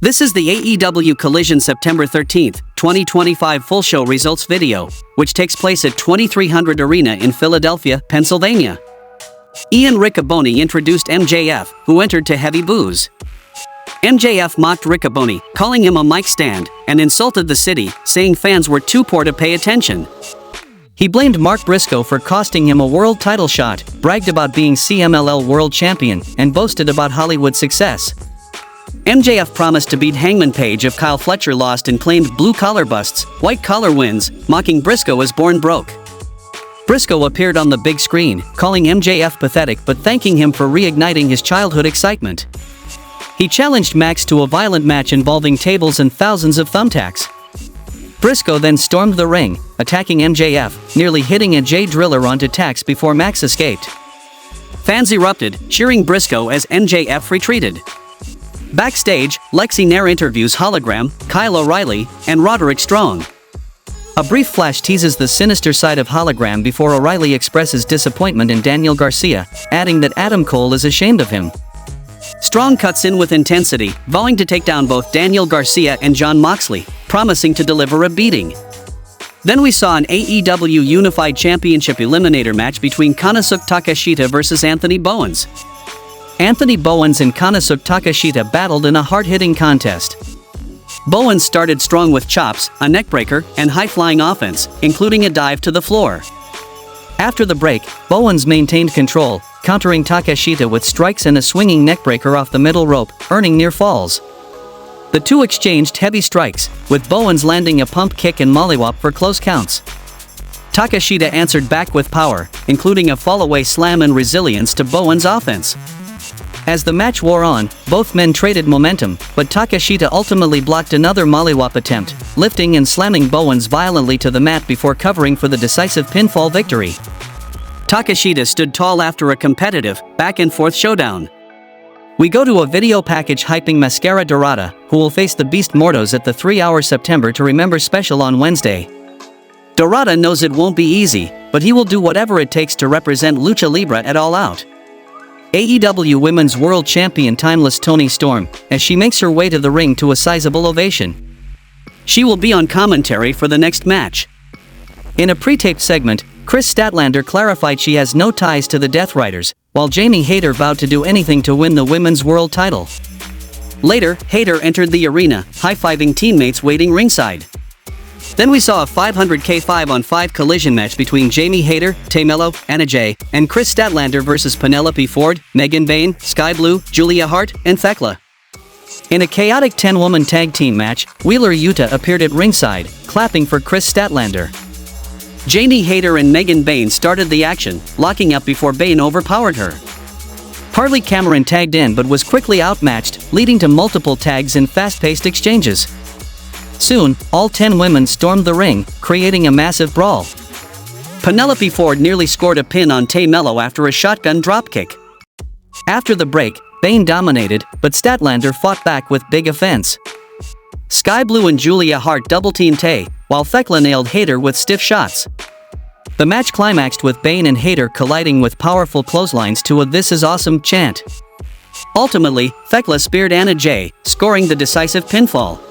This is the AEW Collision September 13, 2025 full show results video, which takes place at 2300 Arena in Philadelphia, Pennsylvania. Ian Riccoboni introduced MJF, who entered to heavy boos. MJF mocked Riccoboni, calling him a mic stand, and insulted the city, saying fans were too poor to pay attention. He blamed Mark Briscoe for costing him a world title shot, bragged about being CMLL World Champion, and boasted about Hollywood success. MJF promised to beat Hangman Page if Kyle Fletcher lost and claimed blue-collar busts, white-collar wins, mocking Briscoe as born broke. Briscoe appeared on the big screen, calling MJF pathetic but thanking him for reigniting his childhood excitement. He challenged Max to a violent match involving tables and thousands of thumbtacks. Briscoe then stormed the ring, attacking MJF, nearly hitting a Jay Driller onto tacks before Max escaped. Fans erupted, cheering Briscoe as MJF retreated. Backstage, Lexi Nair interviews Hologram, Kyle O'Reilly, and Roderick Strong. A brief flash teases the sinister side of Hologram before O'Reilly expresses disappointment in Daniel Garcia, adding that Adam Cole is ashamed of him. Strong cuts in with intensity, vowing to take down both Daniel Garcia and Jon Moxley, promising to deliver a beating. Then we saw an AEW Unified Championship Eliminator match between Konosuke Takeshita versus Anthony Bowens. Anthony Bowens and Konosuke Takeshita battled in a hard-hitting contest. Bowens started strong with chops, a neckbreaker, and high-flying offense, including a dive to the floor. After the break, Bowens maintained control, countering Takeshita with strikes and a swinging neckbreaker off the middle rope, earning near falls. The two exchanged heavy strikes, with Bowens landing a pump kick and mollywop for close counts. Takeshita answered back with power, including a fall-away slam and resilience to Bowens' offense. As the match wore on, both men traded momentum, but Takeshita ultimately blocked another mollywop attempt, lifting and slamming Bowens violently to the mat before covering for the decisive pinfall victory. Takeshita stood tall after a competitive, back-and-forth showdown. We go to a video package hyping Mascara Dorada, who will face the Beast Mortos at the 3-hour September to Remember special on Wednesday. Dorada knows it won't be easy, but he will do whatever it takes to represent Lucha Libre at All Out. AEW Women's World Champion Timeless Toni Storm, as she makes her way to the ring to a sizable ovation. She will be on commentary for the next match. In a pre-taped segment, Kris Statlander clarified she has no ties to the Death Riders, while Jamie Hayter vowed to do anything to win the women's world title. Later, Hayter entered the arena, high-fiving teammates waiting ringside. Then we saw a 500k 5-on-5 collision match between Jamie Hayter, Tay Melo, Anna Jay, and Kris Statlander versus Penelope Ford, Megan Bayne, Sky Blue, Julia Hart, and Thekla. In a chaotic 10-woman tag team match, Wheeler Yuta appeared at ringside, clapping for Kris Statlander. Jamie Hayter and Megan Bayne started the action, locking up before Bayne overpowered her. Harley Cameron tagged in but was quickly outmatched, leading to multiple tags and fast-paced exchanges. Soon, all 10 women stormed the ring, creating a massive brawl. Penelope Ford nearly scored a pin on Tay Melo after a shotgun dropkick. After the break, Bayne dominated, but Statlander fought back with big offense. Sky Blue and Julia Hart double-teamed Tay, while Thekla nailed Hayter with stiff shots. The match climaxed with Bayne and Hayter colliding with powerful clotheslines to a "This is awesome" chant. Ultimately, Thekla speared Anna Jay, scoring the decisive pinfall.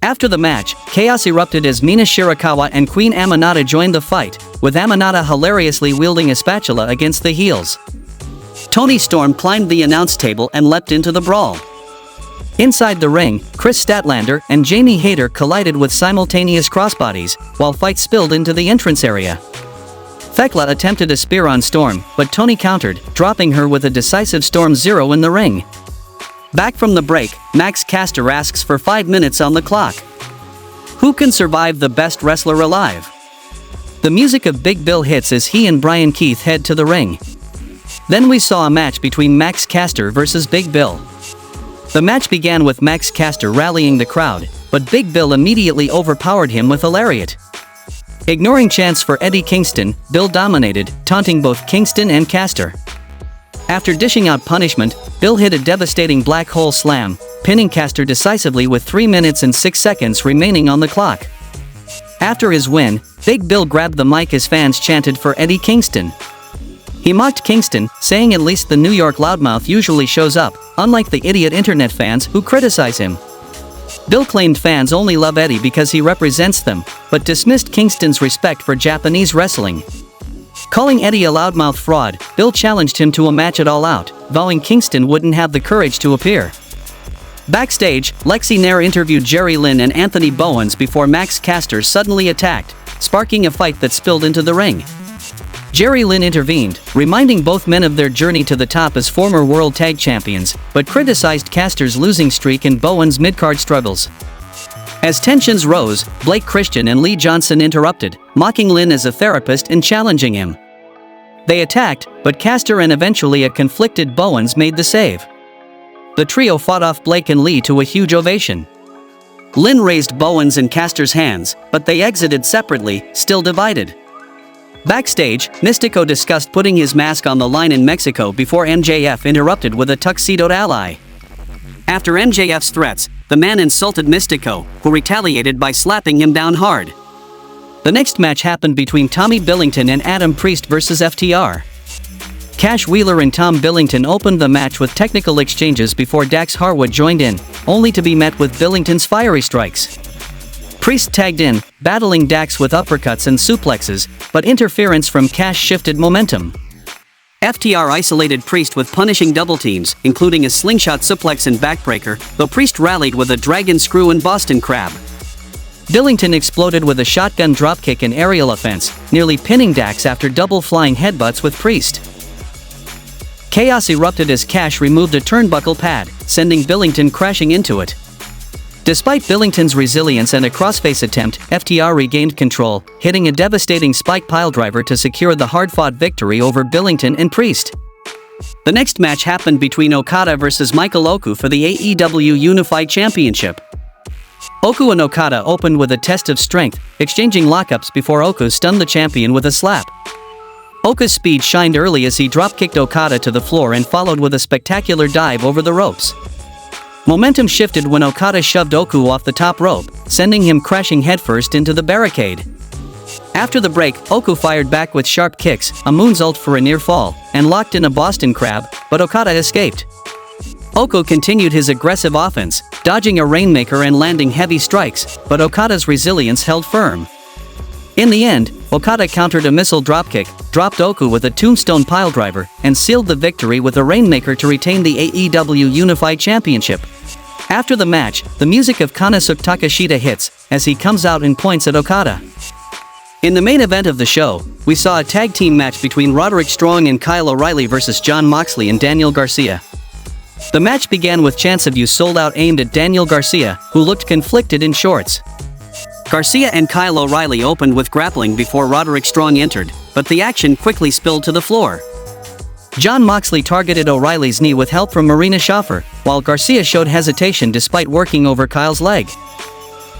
After the match, chaos erupted as Mina Shirakawa and Queen Aminata joined the fight, with Aminata hilariously wielding a spatula against the heels. Toni Storm climbed the announce table and leapt into the brawl. Inside the ring, Kris Statlander and Jamie Hayter collided with simultaneous crossbodies, while fights spilled into the entrance area. Thekla attempted a spear on Storm, but Toni countered, dropping her with a decisive Storm Zero in the ring. Back from the break, Max Caster asks for 5 minutes on the clock. Who can survive the best wrestler alive? The music of Big Bill hits as he and Brian Keith head to the ring. Then we saw a match between Max Caster versus Big Bill. The match began with Max Caster rallying the crowd, but Big Bill immediately overpowered him with a lariat. Ignoring chants for Eddie Kingston, Bill dominated, taunting both Kingston and Caster. After dishing out punishment, Bill hit a devastating black hole slam, pinning Caster decisively with 3 minutes and 6 seconds remaining on the clock. After his win, Big Bill grabbed the mic as fans chanted for Eddie Kingston. He mocked Kingston, saying at least the New York loudmouth usually shows up, unlike the idiot internet fans who criticize him. Bill claimed fans only love Eddie because he represents them, but dismissed Kingston's respect for Japanese wrestling. Calling Eddie a loudmouth fraud, Bill challenged him to a match at All Out, vowing Kingston wouldn't have the courage to appear. Backstage, Lexi Nair interviewed Jerry Lynn and Anthony Bowens before Max Caster suddenly attacked, sparking a fight that spilled into the ring. Jerry Lynn intervened, reminding both men of their journey to the top as former World Tag Champions, but criticized Caster's losing streak and Bowens' mid-card struggles. As tensions rose, Blake Christian and Lee Johnson interrupted, mocking Lynn as a therapist and challenging him. They attacked, but Caster and eventually a conflicted Bowens made the save. The trio fought off Blake and Lee to a huge ovation. Lynn raised Bowens and Caster's hands, but they exited separately, still divided. Backstage, Mystico discussed putting his mask on the line in Mexico before MJF interrupted with a tuxedoed ally. After MJF's threats, the man insulted Mystico, who retaliated by slapping him down hard. The next match happened between Tommy Billington and Adam Priest vs FTR. Cash Wheeler and Tom Billington opened the match with technical exchanges before Dax Harwood joined in, only to be met with Billington's fiery strikes. Priest tagged in, battling Dax with uppercuts and suplexes, but interference from Cash shifted momentum. FTR isolated Priest with punishing double teams, including a slingshot suplex and backbreaker, though Priest rallied with a dragon screw and Boston Crab. Billington exploded with a shotgun dropkick and aerial offense, nearly pinning Dax after double flying headbutts with Priest. Chaos erupted as Cash removed a turnbuckle pad, sending Billington crashing into it. Despite Billington's resilience and a crossface attempt, FTR regained control, hitting a devastating spike piledriver to secure the hard-fought victory over Billington and Priest. The next match happened between Okada vs Michael Oku for the AEW Unified Championship. Oku and Okada opened with a test of strength, exchanging lockups before Oku stunned the champion with a slap. Oku's speed shined early as he dropkicked Okada to the floor and followed with a spectacular dive over the ropes. Momentum shifted when Okada shoved Oku off the top rope, sending him crashing headfirst into the barricade. After the break, Oku fired back with sharp kicks, a moonsault for a near fall, and locked in a Boston Crab, but Okada escaped. Oku continued his aggressive offense, dodging a Rainmaker and landing heavy strikes, but Okada's resilience held firm. In the end, Okada countered a missile dropkick, dropped Oku with a tombstone piledriver, and sealed the victory with a Rainmaker to retain the AEW Unified Championship. After the match, the music of Konosuke Takeshita hits, as he comes out and points at Okada. In the main event of the show, we saw a tag team match between Roderick Strong and Kyle O'Reilly vs Jon Moxley and Daniel Garcia. The match began with chants of "You Sold Out" aimed at Daniel Garcia, who looked conflicted in shorts. Garcia and Kyle O'Reilly opened with grappling before Roderick Strong entered, but the action quickly spilled to the floor. Jon Moxley targeted O'Reilly's knee with help from Marina Shaffer, while Garcia showed hesitation despite working over Kyle's leg.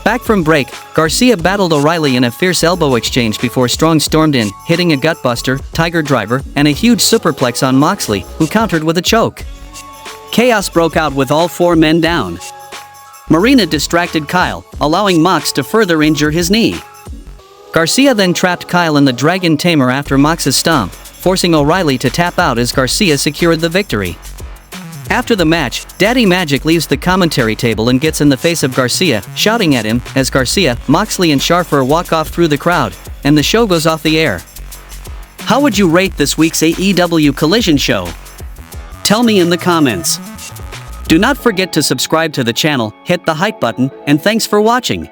Back from break, Garcia battled O'Reilly in a fierce elbow exchange before Strong stormed in, hitting a gutbuster, tiger driver, and a huge superplex on Moxley, who countered with a choke. Chaos broke out with all four men down. Marina distracted Kyle, allowing Mox to further injure his knee. Garcia then trapped Kyle in the Dragon Tamer after Mox's stomp, forcing O'Reilly to tap out as Garcia secured the victory. After the match, Daddy Magic leaves the commentary table and gets in the face of Garcia, shouting at him, as Garcia, Moxley and Shaffer walk off through the crowd, and the show goes off the air. How would you rate this week's AEW Collision show? Tell me in the comments. Do not forget to subscribe to the channel, hit the hype button, and thanks for watching.